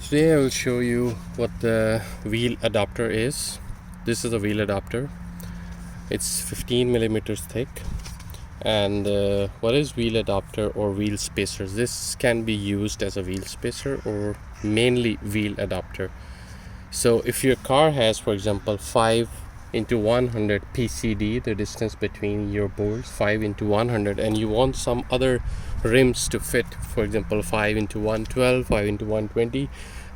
Today I will show you what the wheel adapter is. This is a wheel adapter. It's 15 millimeters thick. And what is wheel adapter or wheel spacers? This can be used as a wheel spacer or mainly wheel adapter. So if your car has, for example, 5x100 PCD, the distance between your bolts 5x100, and you want some other rims to fit, for example 5x112, 5x120,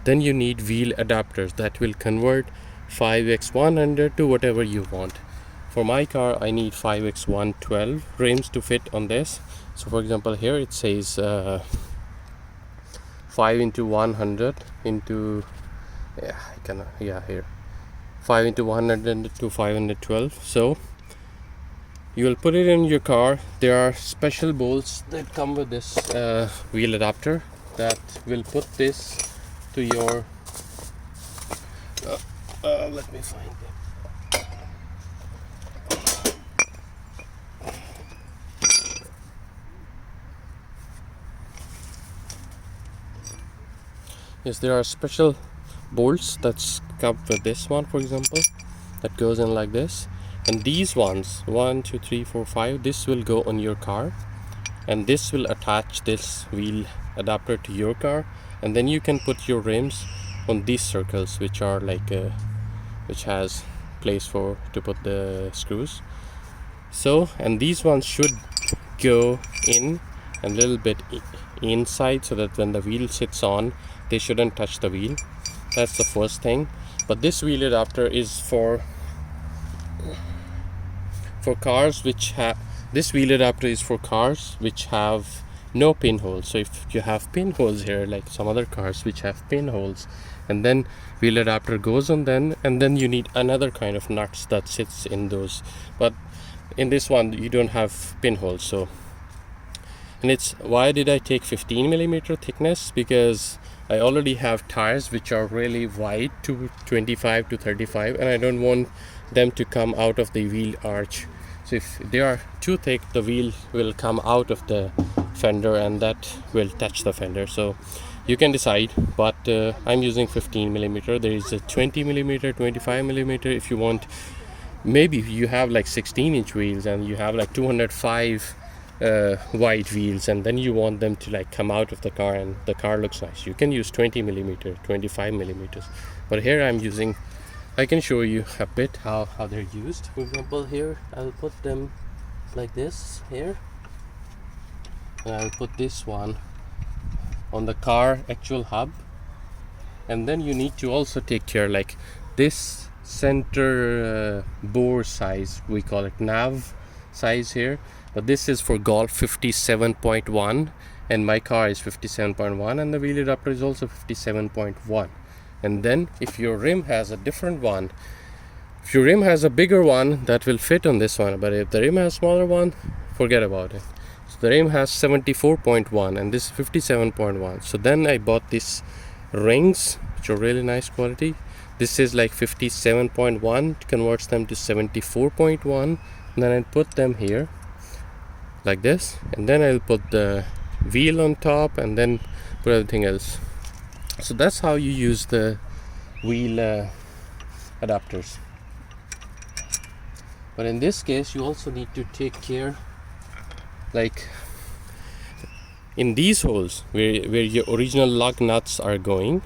then you need wheel adapters that will convert 5x100 to whatever you want. For my car I need 5x112 rims to fit on this. So for example here it says 5x100 into here 5x100 to 512. So you will put it in your car. There are special bolts that come with this wheel adapter that will put this to your let me find it. Yes, there are special bolts that's come with this one, for example, that goes in like this. And these ones, 1 2 3 4 5, this will go on your car, and this will attach this wheel adapter to your car, and then you can put your rims on these circles, which are like which has place for to put the screws. So, and these ones should go in a little bit inside, so that when the wheel sits on, they shouldn't touch the wheel. That's the first thing. But this wheel adapter is for cars which have no pinholes. So if you have pinholes here, like some other cars which have pinholes, and then wheel adapter goes on, then and then you need another kind of nuts that sits in those. But in this one you don't have pinholes. So, and it's why did I take 15 millimeter thickness? Because I already have tires which are really wide, to 25 to 35, and I don't want them to come out of the wheel arch. So if they are too thick, the wheel will come out of the fender and that will touch the fender. So you can decide, but I'm using 15 millimeter. There is a 20 millimeter, 25 millimeter. If you want, maybe you have like 16-inch wheels and you have like 205 wide wheels, and then you want them to like come out of the car and the car looks nice, you can use 20 millimeter, 25 millimeters. But here I'm using, I can show you a bit how they're used. For example, here I'll put them like this here, and I'll put this one on the car actual hub. And then you need to also take care, like this center bore size, we call it nav size here, but this is for Golf 57.1, and my car is 57.1, and the wheel adapter is also 57.1. And then if your rim has a different one, if your rim has a bigger one, that will fit on this one, but if the rim has a smaller one, forget about it. So the rim has 74.1 and this 57.1. So then I bought these rings which are really nice quality. This is like 57.1, converts them to 74.1, and then I put them here like this, and then I'll put the wheel on top and then put everything else. So that's how you use the wheel adapters. But in this case you also need to take care, like in these holes where your original lug nuts are going,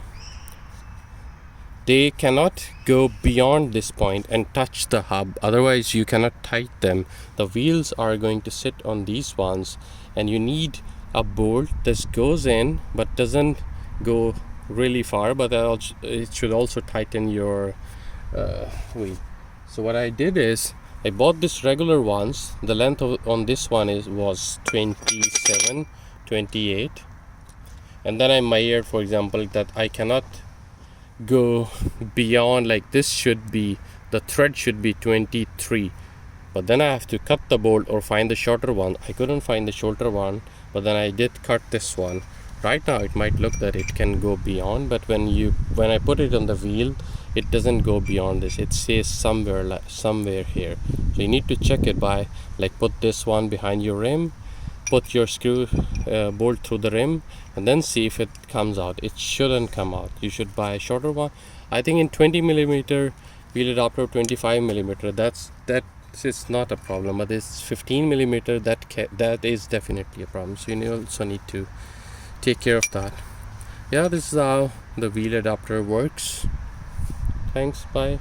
they cannot go beyond this point and touch the hub, otherwise you cannot tighten them. The wheels are going to sit on these ones, and you need a bolt that goes in but doesn't go really far, but it should also tighten your wheel. So what I did is I bought this regular ones. The length on this one was 27, 28, and then I measured, for example, that I cannot go beyond, like this should be, the thread should be 23, but then I have to cut the bolt or find the shorter one. I couldn't find the shorter one, but then I did cut this one. Right now it might look that it can go beyond, but when I put it on the wheel, it doesn't go beyond this. It says somewhere here. So you need to check it by, like, put this one behind your rim, put your screw bolt through the rim and then see if it comes out. It shouldn't come out. You should buy a shorter one. I think in 20 millimeter wheel adapter, 25 millimeter, that is not a problem, but this 15 millimeter, that is definitely a problem. So you also need to take care of that. Yeah, this is how the wheel adapter works. Thanks, bye.